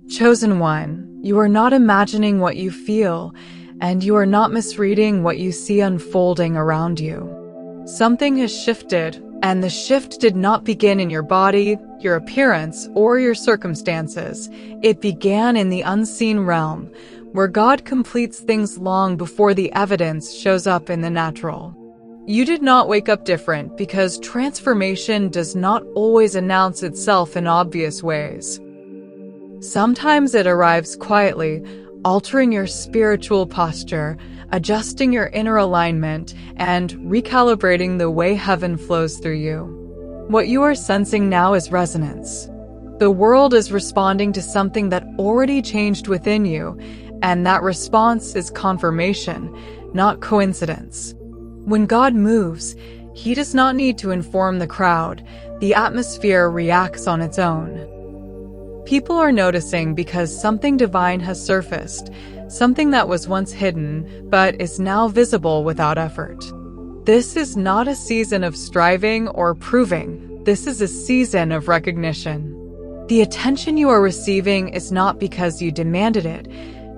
Chosen one, you are not imagining what you feel, and you are not misreading what you see unfolding around you. Something has shifted, and the shift did not begin in your body, your appearance, or your circumstances. It began in the unseen realm, where God completes things long before the evidence shows up in the natural. You did not wake up different because transformation does not always announce itself in obvious ways. Sometimes it arrives quietly, altering your spiritual posture, adjusting your inner alignment, and recalibrating the way heaven flows through you. What you are sensing now is resonance. The world is responding to something that already changed within you, and that response is confirmation, not coincidence. When God moves, He does not need to inform the crowd. The atmosphere reacts on its own. People are noticing because something divine has surfaced, something that was once hidden, but is now visible without effort. This is not a season of striving or proving. This is a season of recognition. The attention you are receiving is not because you demanded it,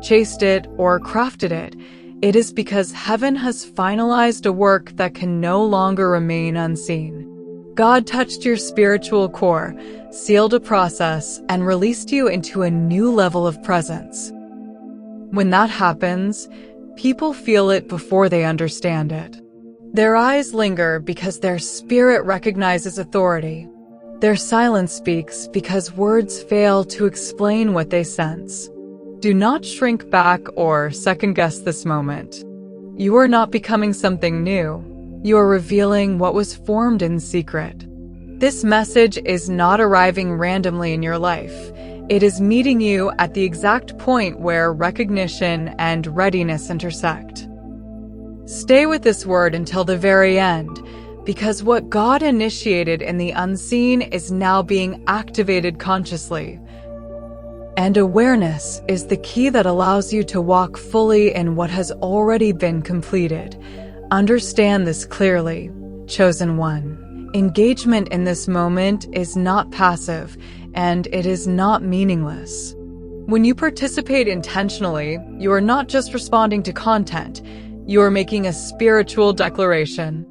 chased it, or crafted it. It is because heaven has finalized a work that can no longer remain unseen. God touched your spiritual core, sealed a process, and released you into a new level of presence. When that happens, people feel it before they understand it. Their eyes linger because their spirit recognizes authority. Their silence speaks because words fail to explain what they sense. Do not shrink back or second-guess this moment. You are not becoming something new. You are revealing what was formed in secret. This message is not arriving randomly in your life. It is meeting you at the exact point where recognition and readiness intersect. Stay with this word until the very end, because what God initiated in the unseen is now being activated consciously. And awareness is the key that allows you to walk fully in what has already been completed. Understand this clearly, chosen one. Engagement in this moment is not passive, and it is not meaningless. When you participate intentionally, you are not just responding to content, you are making a spiritual declaration.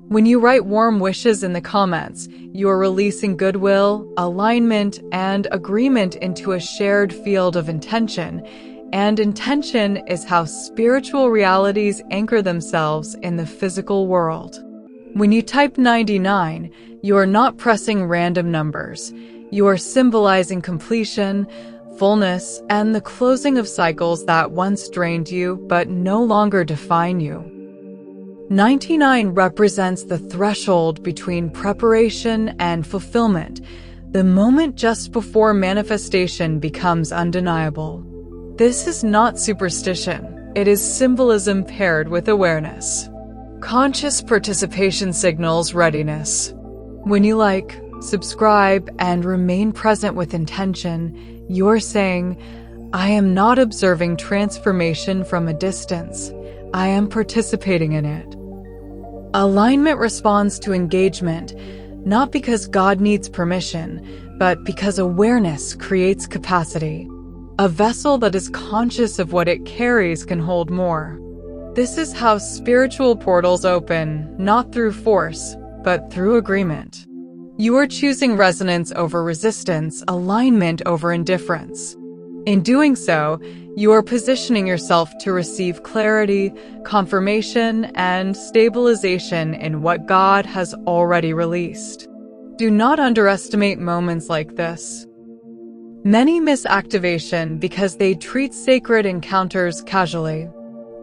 When you write warm wishes in the comments, you are releasing goodwill, alignment, and agreement into a shared field of intention. And intention is how spiritual realities anchor themselves in the physical world. When you type 99, you are not pressing random numbers. You are symbolizing completion, fullness, and the closing of cycles that once drained you but no longer define you. 99 represents the threshold between preparation and fulfillment, the moment just before manifestation becomes undeniable. This is not superstition. It is symbolism paired with awareness. Conscious participation signals readiness. When you like, subscribe, and remain present with intention, you're saying, I am not observing transformation from a distance. I am participating in it. Alignment responds to engagement, not because God needs permission, but because awareness creates capacity. A vessel that is conscious of what it carries can hold more. This is how spiritual portals open, not through force, but through agreement. You are choosing resonance over resistance, alignment over indifference. In doing so, you are positioning yourself to receive clarity, confirmation, and stabilization in what God has already released. Do not underestimate moments like this. Many miss activation because they treat sacred encounters casually.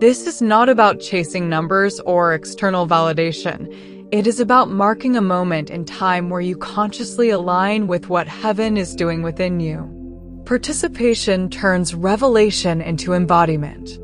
This is not about chasing numbers or external validation. It is about marking a moment in time where you consciously align with what heaven is doing within you. Participation turns revelation into embodiment.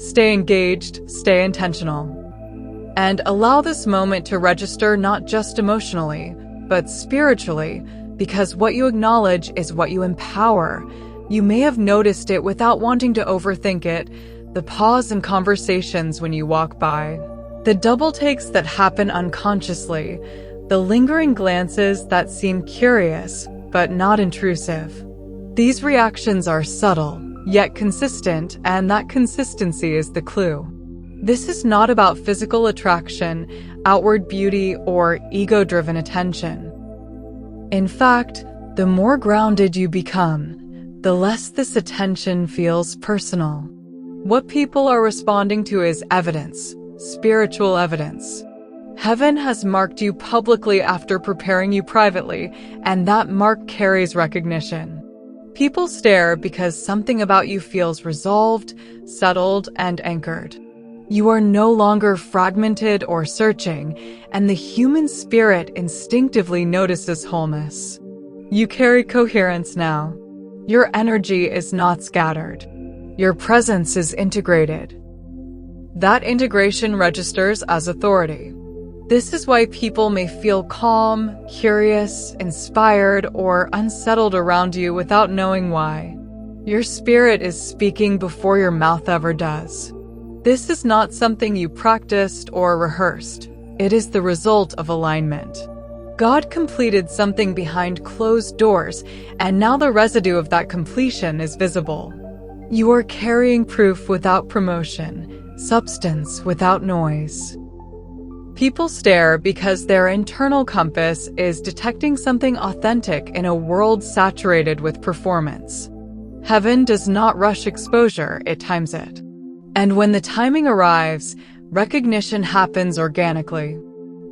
Stay engaged, stay intentional, and allow this moment to register not just emotionally, but spiritually, because what you acknowledge is what you empower. You may have noticed it without wanting to overthink it, the pause in conversations when you walk by, the double takes that happen unconsciously, the lingering glances that seem curious but not intrusive. These reactions are subtle, yet consistent, and that consistency is the clue. This is not about physical attraction, outward beauty, or ego-driven attention. In fact, the more grounded you become, the less this attention feels personal. What people are responding to is evidence, spiritual evidence. Heaven has marked you publicly after preparing you privately, and that mark carries recognition. People stare because something about you feels resolved, settled, and anchored. You are no longer fragmented or searching, and the human spirit instinctively notices wholeness. You carry coherence now. Your energy is not scattered. Your presence is integrated. That integration registers as authority. This is why people may feel calm, curious, inspired, or unsettled around you without knowing why. Your spirit is speaking before your mouth ever does. This is not something you practiced or rehearsed. It is the result of alignment. God completed something behind closed doors, and now the residue of that completion is visible. You are carrying proof without promotion, substance without noise. People stare because their internal compass is detecting something authentic in a world saturated with performance. Heaven does not rush exposure, it times it. And when the timing arrives, recognition happens organically.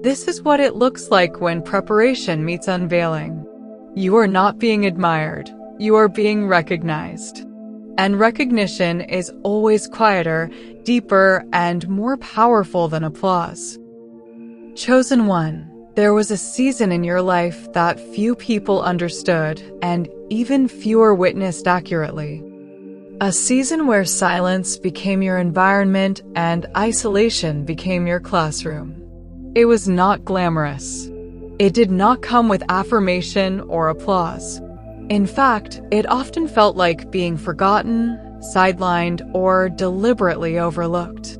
This is what it looks like when preparation meets unveiling. You are not being admired, you are being recognized. And recognition is always quieter, deeper, and more powerful than applause. Chosen one, there was a season in your life that few people understood, and even fewer witnessed accurately. A season where silence became your environment and isolation became your classroom. It was not glamorous. It did not come with affirmation or applause. In fact, it often felt like being forgotten, sidelined, or deliberately overlooked.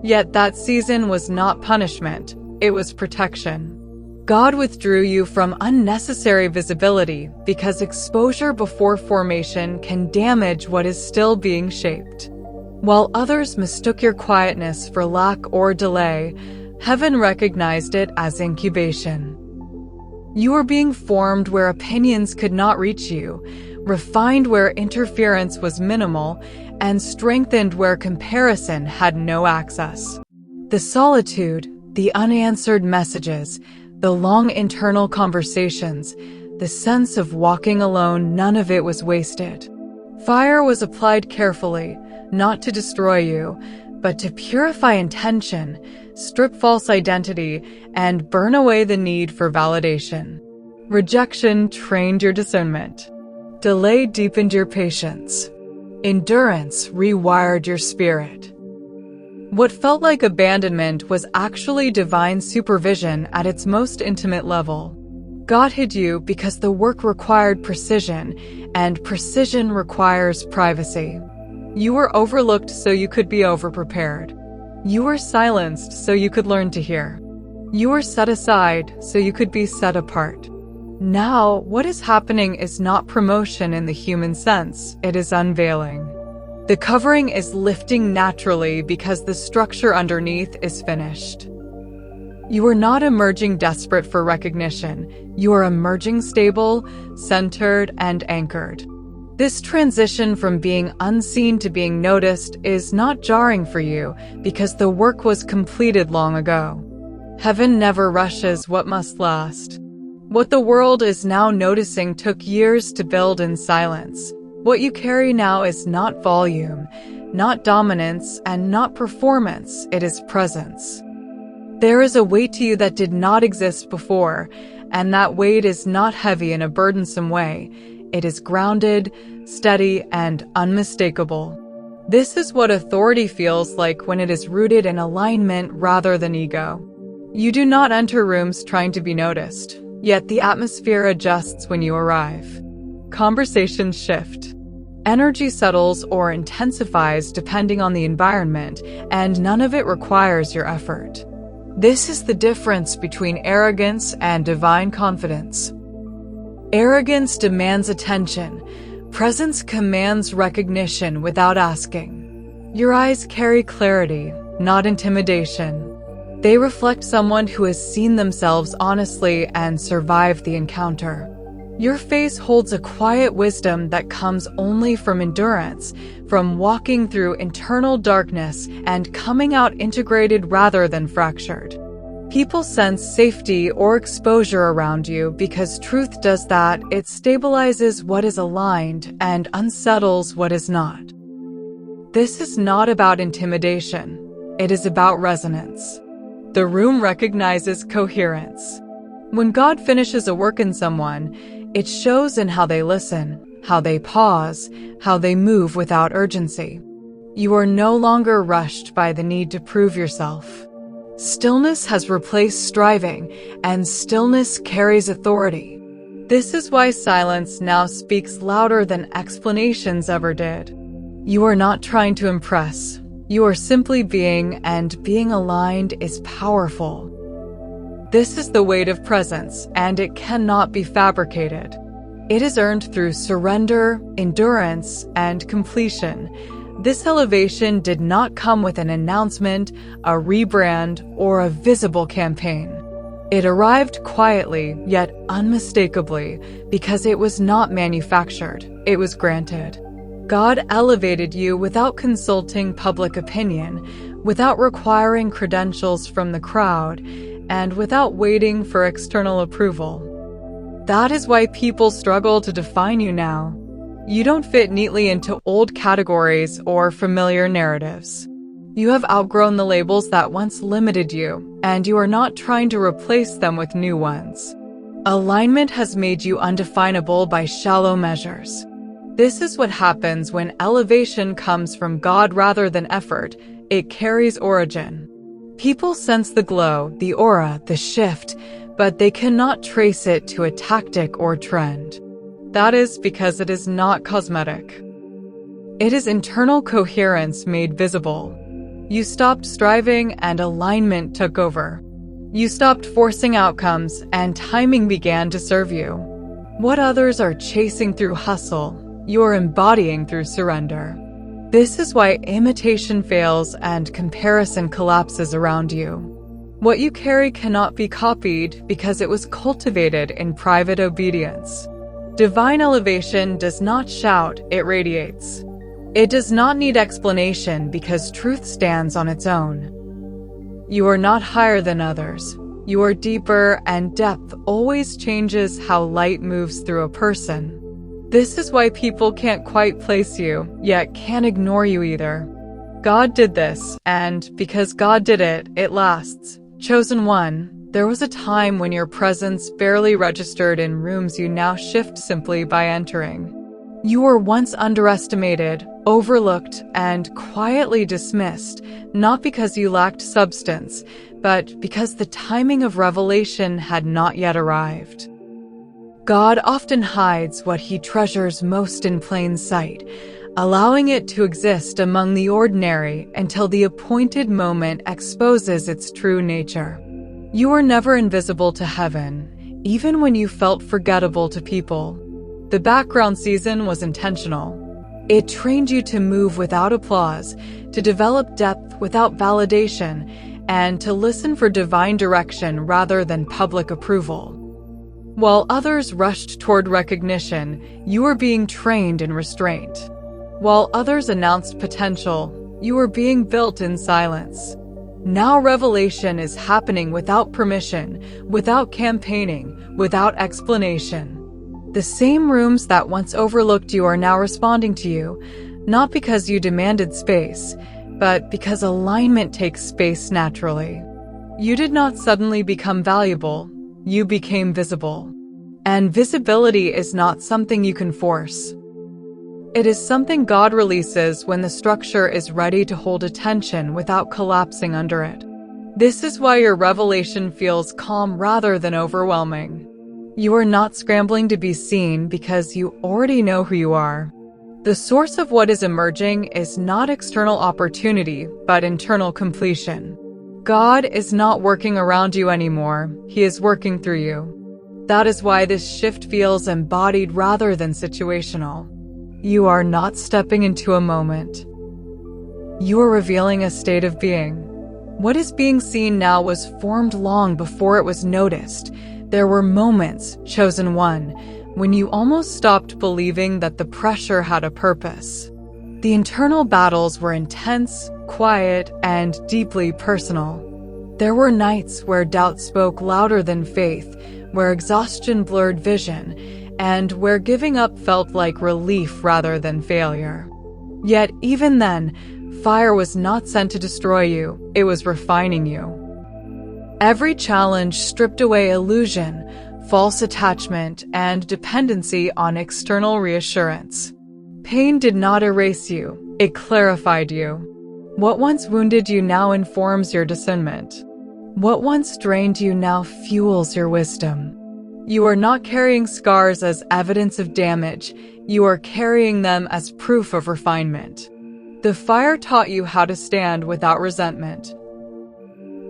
Yet that season was not punishment, it was protection. God withdrew you from unnecessary visibility because exposure before formation can damage what is still being shaped. While others mistook your quietness for lack or delay, Heaven recognized it as incubation. You were being formed where opinions could not reach you, refined where interference was minimal, and strengthened where comparison had no access. The solitude, the unanswered messages, the long internal conversations, the sense of walking alone, none of it was wasted. Fire was applied carefully, not to destroy you, but to purify intention, strip false identity, and burn away the need for validation. Rejection trained your discernment. Delay deepened your patience. Endurance rewired your spirit. What felt like abandonment was actually divine supervision at its most intimate level. God hid you because the work required precision, and precision requires privacy. You were overlooked so you could be overprepared. You were silenced so you could learn to hear. You were set aside so you could be set apart. Now, what is happening is not promotion in the human sense, it is unveiling. The covering is lifting naturally because the structure underneath is finished. You are not emerging desperate for recognition. You are emerging stable, centered, and anchored. This transition from being unseen to being noticed is not jarring for you because the work was completed long ago. Heaven never rushes what must last. What the world is now noticing took years to build in silence. What you carry now is not volume, not dominance, and not performance, it is presence. There is a weight to you that did not exist before, and that weight is not heavy in a burdensome way. It is grounded, steady, and unmistakable. This is what authority feels like when it is rooted in alignment rather than ego. You do not enter rooms trying to be noticed, yet the atmosphere adjusts when you arrive. Conversations shift. Energy settles or intensifies depending on the environment, and none of it requires your effort. This is the difference between arrogance and divine confidence. Arrogance demands attention, Presence commands recognition without asking. Your eyes carry clarity, not intimidation. They reflect someone who has seen themselves honestly and survived the encounter. Your face holds a quiet wisdom that comes only from endurance, from walking through internal darkness and coming out integrated rather than fractured. People sense safety or exposure around you because truth does that. It stabilizes what is aligned and unsettles what is not. This is not about intimidation. It is about resonance. The room recognizes coherence. When God finishes a work in someone, it shows in how they listen, how they pause, how they move without urgency. You are no longer rushed by the need to prove yourself. Stillness has replaced striving, and stillness carries authority. This is why silence now speaks louder than explanations ever did. You are not trying to impress. You are simply being, and being aligned is powerful. This is the weight of presence, and it cannot be fabricated. It is earned through surrender, endurance, and completion. This elevation did not come with an announcement, a rebrand, or a visible campaign. It arrived quietly, yet unmistakably, because it was not manufactured, it was granted. God elevated you without consulting public opinion, without requiring credentials from the crowd, and without waiting for external approval. That is why people struggle to define you now. You don't fit neatly into old categories or familiar narratives. You have outgrown the labels that once limited you, and you are not trying to replace them with new ones. Alignment has made you undefinable by shallow measures. This is what happens when elevation comes from God rather than effort. It carries origin. People sense the glow, the aura, the shift, but they cannot trace it to a tactic or trend. That is because it is not cosmetic. It is internal coherence made visible. You stopped striving and alignment took over. You stopped forcing outcomes and timing began to serve you. What others are chasing through hustle, you are embodying through surrender. This is why imitation fails and comparison collapses around you. What you carry cannot be copied because it was cultivated in private obedience. Divine elevation does not shout, it radiates. It does not need explanation because truth stands on its own. You are not higher than others. You are deeper, and depth always changes how light moves through a person. This is why people can't quite place you, yet can't ignore you either. God did this, and because God did it, it lasts. Chosen one. There was a time when your presence barely registered in rooms you now shift simply by entering. You were once underestimated, overlooked, and quietly dismissed, not because you lacked substance, but because the timing of revelation had not yet arrived. God often hides what he treasures most in plain sight, allowing it to exist among the ordinary until the appointed moment exposes its true nature. You were never invisible to heaven, even when you felt forgettable to people. The background season was intentional. It trained you to move without applause, to develop depth without validation, and to listen for divine direction rather than public approval. While others rushed toward recognition, you were being trained in restraint. While others announced potential, you were being built in silence. Now revelation is happening without permission, without campaigning, without explanation. The same rooms that once overlooked you are now responding to you, not because you demanded space, but because alignment takes space naturally. You did not suddenly become valuable, you became visible. And visibility is not something you can force. It is something God releases when the structure is ready to hold attention without collapsing under it. This is why your revelation feels calm rather than overwhelming. You are not scrambling to be seen because you already know who you are. The source of what is emerging is not external opportunity, but internal completion. God is not working around you anymore. He is working through you. That is why this shift feels embodied rather than situational. You are not stepping into a moment. You are revealing a state of being. What is being seen now was formed long before it was noticed. There were moments, chosen one, when you almost stopped believing that the pressure had a purpose. The internal battles were intense, quiet, and deeply personal. There were nights where doubt spoke louder than faith, where exhaustion blurred vision, and where giving up felt like relief rather than failure. Yet even then, fire was not sent to destroy you, it was refining you. Every challenge stripped away illusion, false attachment, and dependency on external reassurance. Pain did not erase you, it clarified you. What once wounded you now informs your discernment. What once drained you now fuels your wisdom. You are not carrying scars as evidence of damage, you are carrying them as proof of refinement. The fire taught you how to stand without resentment,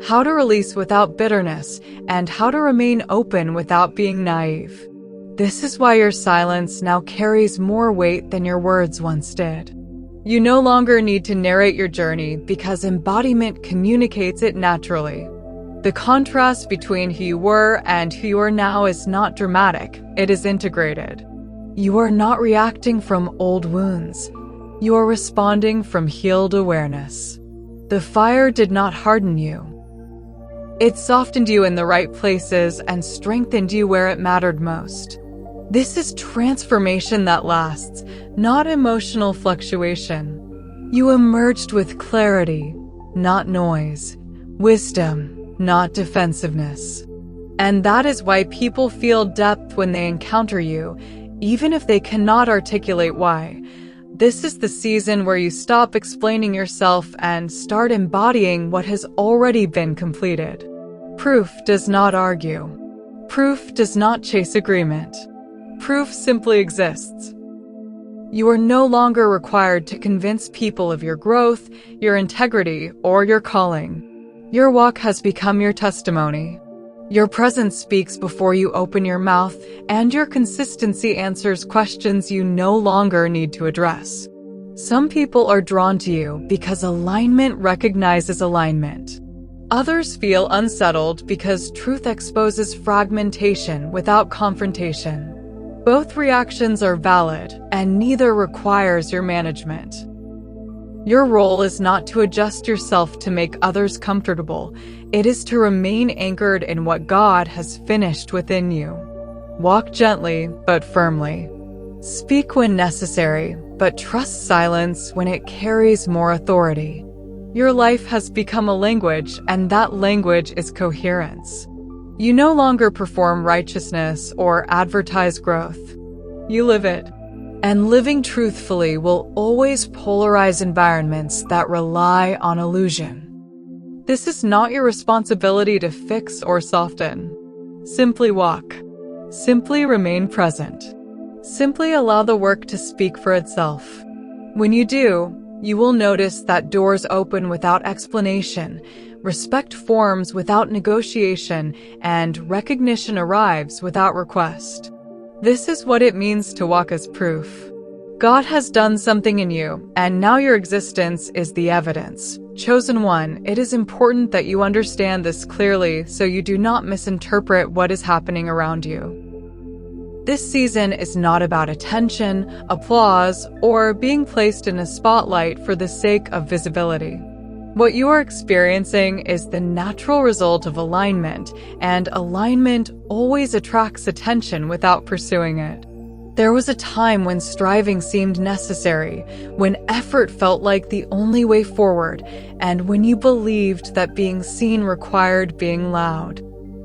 how to release without bitterness, and how to remain open without being naive. This is why your silence now carries more weight than your words once did. You no longer need to narrate your journey because embodiment communicates it naturally. The contrast between who you were and who you are now is not dramatic, it is integrated. You are not reacting from old wounds. You are responding from healed awareness. The fire did not harden you. It softened you in the right places and strengthened you where it mattered most. This is transformation that lasts, not emotional fluctuation. You emerged with clarity, not noise, wisdom, not defensiveness. And that is why people feel depth when they encounter you, even if they cannot articulate why. This is the season where you stop explaining yourself and start embodying what has already been completed. Proof does not argue. Proof does not chase agreement. Proof simply exists. You are no longer required to convince people of your growth, your integrity, or your calling. Your walk has become your testimony. Your presence speaks before you open your mouth, and your consistency answers questions you no longer need to address. Some people are drawn to you because alignment recognizes alignment. Others feel unsettled because truth exposes fragmentation without confrontation. Both reactions are valid, and neither requires your management. Your role is not to adjust yourself to make others comfortable. It is to remain anchored in what God has finished within you. Walk gently, but firmly. Speak when necessary, but trust silence when it carries more authority. Your life has become a language, and that language is coherence. You no longer perform righteousness or advertise growth. You live it. And living truthfully will always polarize environments that rely on illusion. This is not your responsibility to fix or soften. Simply walk. Simply remain present. Simply allow the work to speak for itself. When you do, you will notice that doors open without explanation, respect forms without negotiation, and recognition arrives without request. This is what it means to walk as proof. God has done something in you, and now your existence is the evidence. Chosen one, it is important that you understand this clearly so you do not misinterpret what is happening around you. This season is not about attention, applause, or being placed in a spotlight for the sake of visibility. What you are experiencing is the natural result of alignment, and alignment always attracts attention without pursuing it. There was a time when striving seemed necessary, when effort felt like the only way forward, and when you believed that being seen required being loud.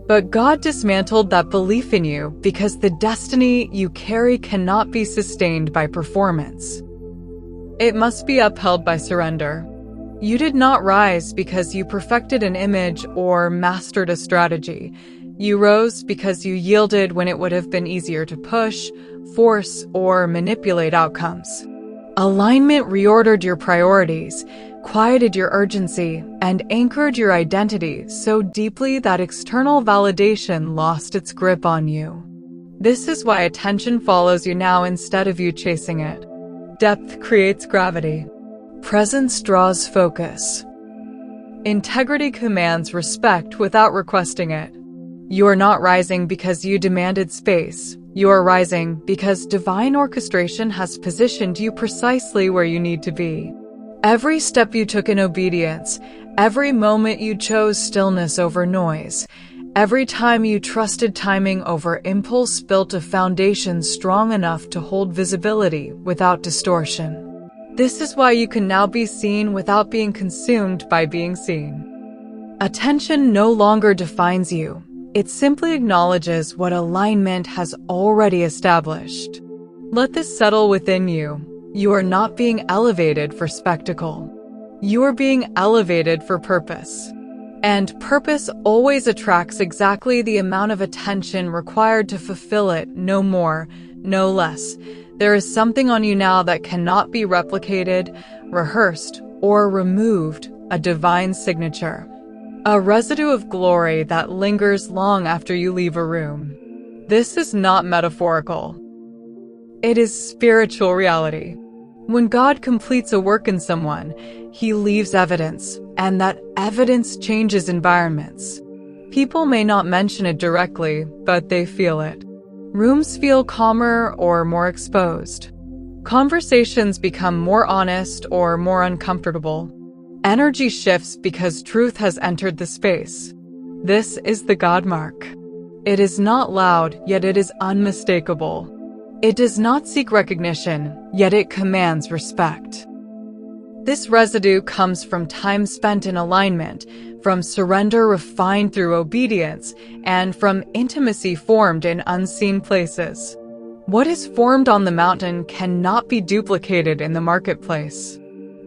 But God dismantled that belief in you because the destiny you carry cannot be sustained by performance. It must be upheld by surrender. You did not rise because you perfected an image or mastered a strategy. You rose because you yielded when it would have been easier to push, force, or manipulate outcomes. Alignment reordered your priorities, quieted your urgency, and anchored your identity so deeply that external validation lost its grip on you. This is why attention follows you now instead of you chasing it. Depth creates gravity. Presence draws focus. Integrity commands respect without requesting it. You are not rising because you demanded space. You are rising because divine orchestration has positioned you precisely where you need to be. Every step you took in obedience, every moment you chose stillness over noise, every time you trusted timing over impulse built a foundation strong enough to hold visibility without distortion. This is why you can now be seen without being consumed by being seen. Attention no longer defines you. It simply acknowledges what alignment has already established. Let this settle within you. You are not being elevated for spectacle. You are being elevated for purpose. And purpose always attracts exactly the amount of attention required to fulfill it, no more, no less. There is something on you now that cannot be replicated, rehearsed, or removed, a divine signature. A residue of glory that lingers long after you leave a room. This is not metaphorical. It is spiritual reality. When God completes a work in someone, He leaves evidence, and that evidence changes environments. People may not mention it directly, but they feel it. Rooms feel calmer or more exposed. Conversations become more honest or more uncomfortable. Energy shifts because truth has entered the space. This is the God mark. It is not loud, yet it is unmistakable. It does not seek recognition, yet it commands respect. This residue comes from time spent in alignment, from surrender refined through obedience, and from intimacy formed in unseen places. What is formed on the mountain cannot be duplicated in the marketplace.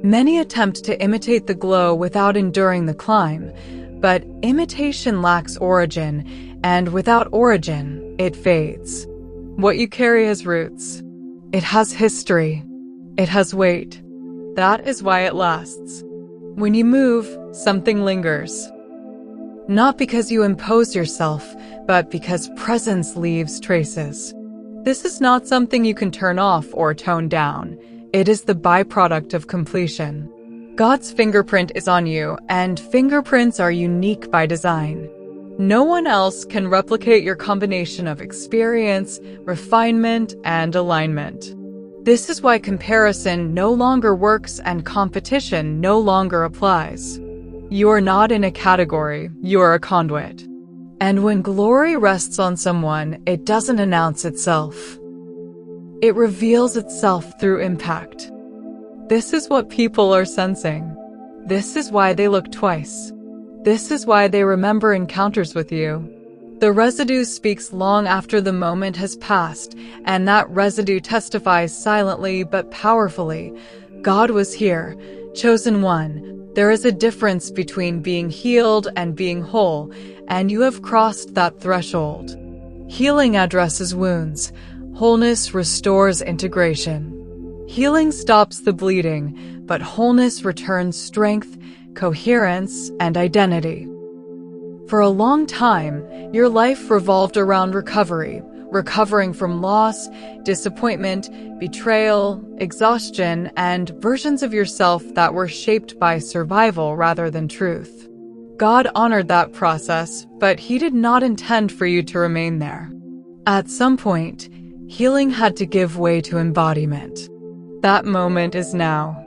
Many attempt to imitate the glow without enduring the climb, but imitation lacks origin, and without origin, it fades. What you carry has roots. It has history. It has weight. That is why it lasts. When you move, something lingers. Not because you impose yourself, but because presence leaves traces. This is not something you can turn off or tone down. It is the byproduct of completion. God's fingerprint is on you, and fingerprints are unique by design. No one else can replicate your combination of experience, refinement, and alignment. This is why comparison no longer works and competition no longer applies. You are not in a category, you are a conduit. And when glory rests on someone, it doesn't announce itself. It reveals itself through impact. This is what people are sensing. This is why they look twice. This is why they remember encounters with you. The residue speaks long after the moment has passed, and that residue testifies silently but powerfully. God was here, chosen one. There is a difference between being healed and being whole, and you have crossed that threshold. Healing addresses wounds. Wholeness restores integration. Healing stops the bleeding, but wholeness returns strength, coherence, and identity. For a long time, your life revolved around recovery, recovering from loss, disappointment, betrayal, exhaustion, and versions of yourself that were shaped by survival rather than truth. God honored that process, but He did not intend for you to remain there. At some point, healing had to give way to embodiment. That moment is now.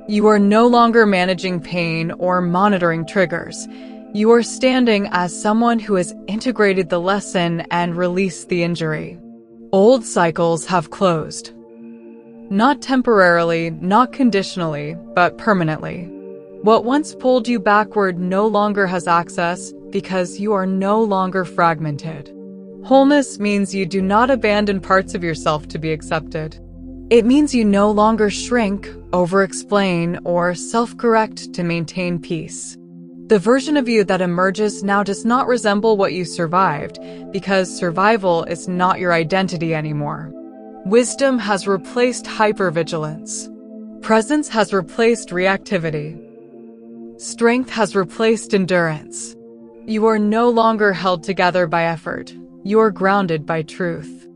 You are no longer managing pain or monitoring triggers. You are standing as someone who has integrated the lesson and released the injury. Old cycles have closed. Not temporarily, not conditionally, but permanently. What once pulled you backward no longer has access because you are no longer fragmented. Wholeness means you do not abandon parts of yourself to be accepted. It means you no longer shrink, over-explain, or self-correct to maintain peace. The version of you that emerges now does not resemble what you survived, because survival is not your identity anymore. Wisdom has replaced hypervigilance. Presence has replaced reactivity. Strength has replaced endurance. You are no longer held together by effort. You are grounded by truth.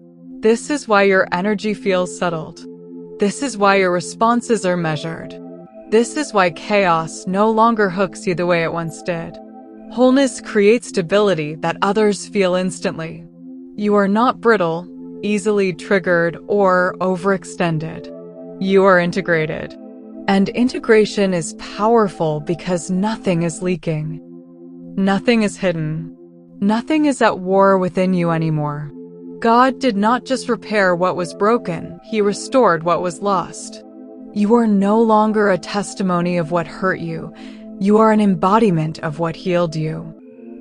This is why your energy feels settled. This is why your responses are measured. This is why chaos no longer hooks you the way it once did. Wholeness creates stability that others feel instantly. You are not brittle, easily triggered, or overextended. You are integrated. And integration is powerful because nothing is leaking. Nothing is hidden. Nothing is at war within you anymore. God did not just repair what was broken, He restored what was lost. You are no longer a testimony of what hurt you. You are an embodiment of what healed you.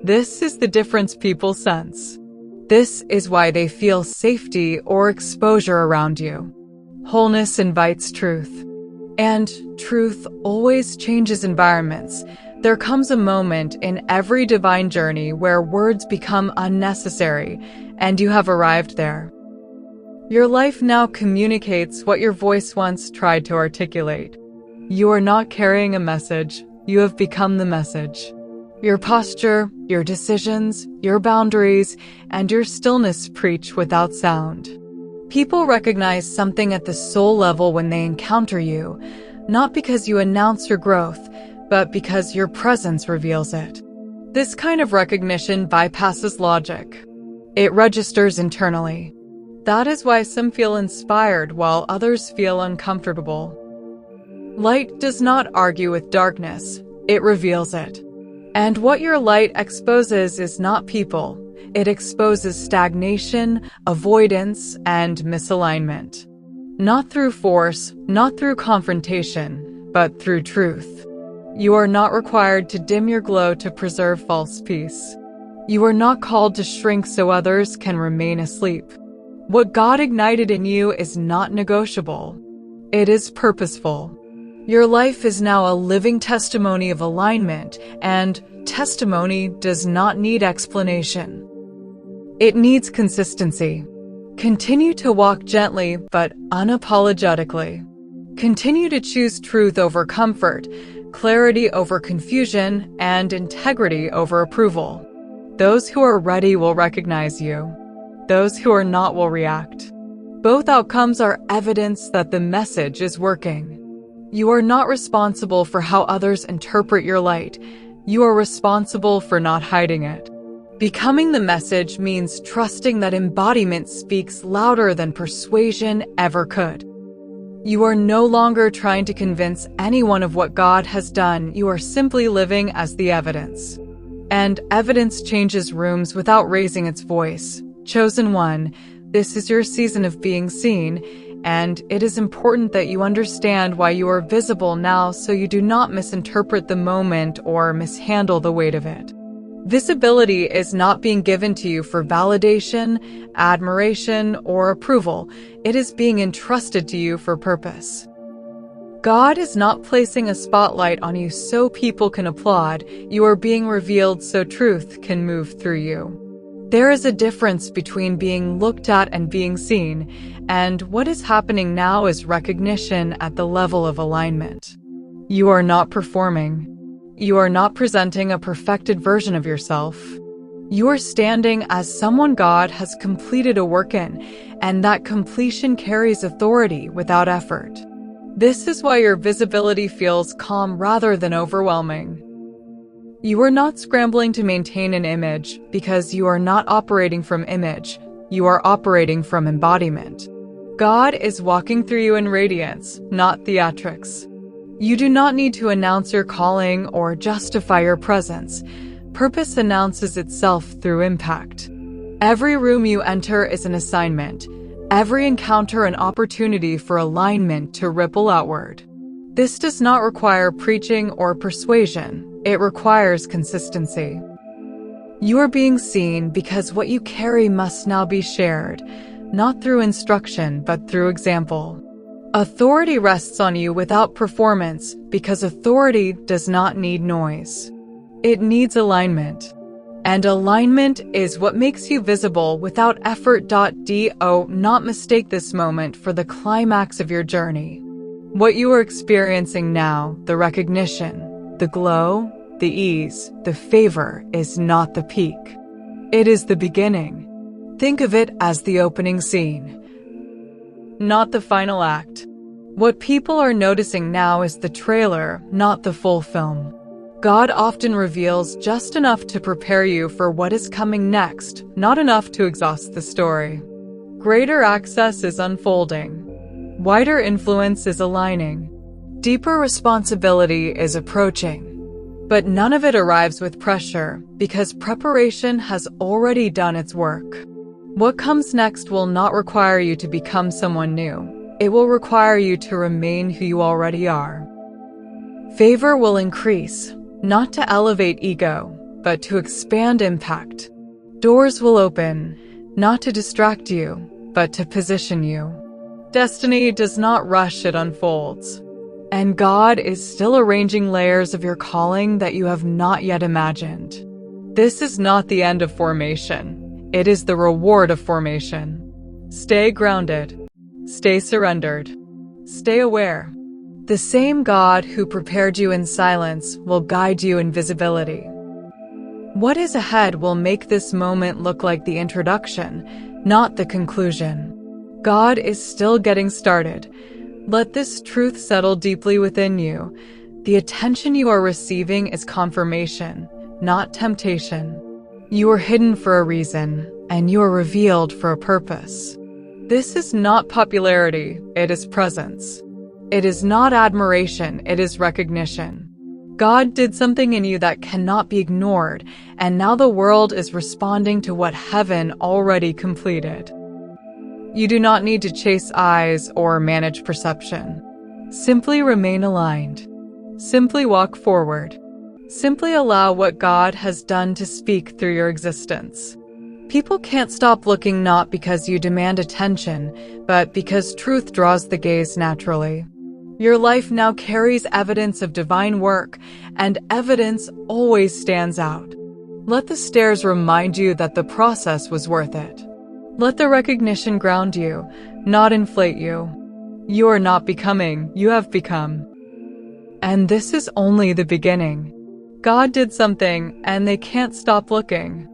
This is the difference people sense. This is why they feel safety or exposure around you. Wholeness invites truth. And truth always changes environments. There comes a moment in every divine journey where words become unnecessary, and you have arrived there. Your life now communicates what your voice once tried to articulate. You are not carrying a message, you have become the message. Your posture, your decisions, your boundaries, and your stillness preach without sound. People recognize something at the soul level when they encounter you, not because you announce your growth, but because your presence reveals it. This kind of recognition bypasses logic. It registers internally. That is why some feel inspired while others feel uncomfortable. Light does not argue with darkness, it reveals it. And what your light exposes is not people. It exposes stagnation, avoidance, and misalignment. Not through force, not through confrontation, but through truth. You are not required to dim your glow to preserve false peace. You are not called to shrink so others can remain asleep. What God ignited in you is not negotiable. It is purposeful. Your life is now a living testimony of alignment, and testimony does not need explanation. It needs consistency. Continue to walk gently but unapologetically. Continue to choose truth over comfort, clarity over confusion, and integrity over approval. Those who are ready will recognize you. Those who are not will react. Both outcomes are evidence that the message is working. You are not responsible for how others interpret your light. You are responsible for not hiding it. Becoming the message means trusting that embodiment speaks louder than persuasion ever could. You are no longer trying to convince anyone of what God has done. You are simply living as the evidence. And evidence changes rooms without raising its voice. Chosen one, this is your season of being seen, and it is important that you understand why you are visible now so you do not misinterpret the moment or mishandle the weight of it. Visibility is not being given to you for validation, admiration, or approval. It is being entrusted to you for purpose. God is not placing a spotlight on you so people can applaud. You are being revealed so truth can move through you. There is a difference between being looked at and being seen, and what is happening now is recognition at the level of alignment. You are not performing. You are not presenting a perfected version of yourself. You are standing as someone God has completed a work in, and that completion carries authority without effort. This is why your visibility feels calm rather than overwhelming. You are not scrambling to maintain an image because you are not operating from image. You are operating from embodiment. God is walking through you in radiance, not theatrics. You do not need to announce your calling or justify your presence. Purpose announces itself through impact. Every room you enter is an assignment. Every encounter an opportunity for alignment to ripple outward. This does not require preaching or persuasion. It requires consistency. You are being seen because what you carry must now be shared, not through instruction but through example. Authority rests on you without performance because authority does not need noise. It needs alignment. And alignment is what makes you visible without effort. Do not mistake this moment for the climax of your journey. What you are experiencing now, the recognition, the glow, the ease, the favor, is not the peak. It is the beginning. Think of it as the opening scene, not the final act. What people are noticing now is the trailer, not the full film. God often reveals just enough to prepare you for what is coming next, not enough to exhaust the story. Greater access is unfolding. Wider influence is aligning. Deeper responsibility is approaching. But none of it arrives with pressure, because preparation has already done its work. What comes next will not require you to become someone new. It will require you to remain who you already are. Favor will increase, not to elevate ego, but to expand impact. Doors will open, not to distract you, but to position you. Destiny does not rush, it unfolds. And God is still arranging layers of your calling that you have not yet imagined. This is not the end of formation. It is the reward of formation. Stay grounded. Stay surrendered. Stay aware. The same God who prepared you in silence will guide you in visibility. What is ahead will make this moment look like the introduction, not the conclusion. God is still getting started. Let this truth settle deeply within you. The attention you are receiving is confirmation, not temptation. You are hidden for a reason, and you are revealed for a purpose. This is not popularity, it is presence. It is not admiration, it is recognition. God did something in you that cannot be ignored, and now the world is responding to what heaven already completed. You do not need to chase eyes or manage perception. Simply remain aligned. Simply walk forward. Simply allow what God has done to speak through your existence. People can't stop looking, not because you demand attention, but because truth draws the gaze naturally. Your life now carries evidence of divine work, and evidence always stands out. Let the stairs remind you that the process was worth it. Let the recognition ground you, not inflate you. You are not becoming, you have become. And this is only the beginning. God did something, and they can't stop looking.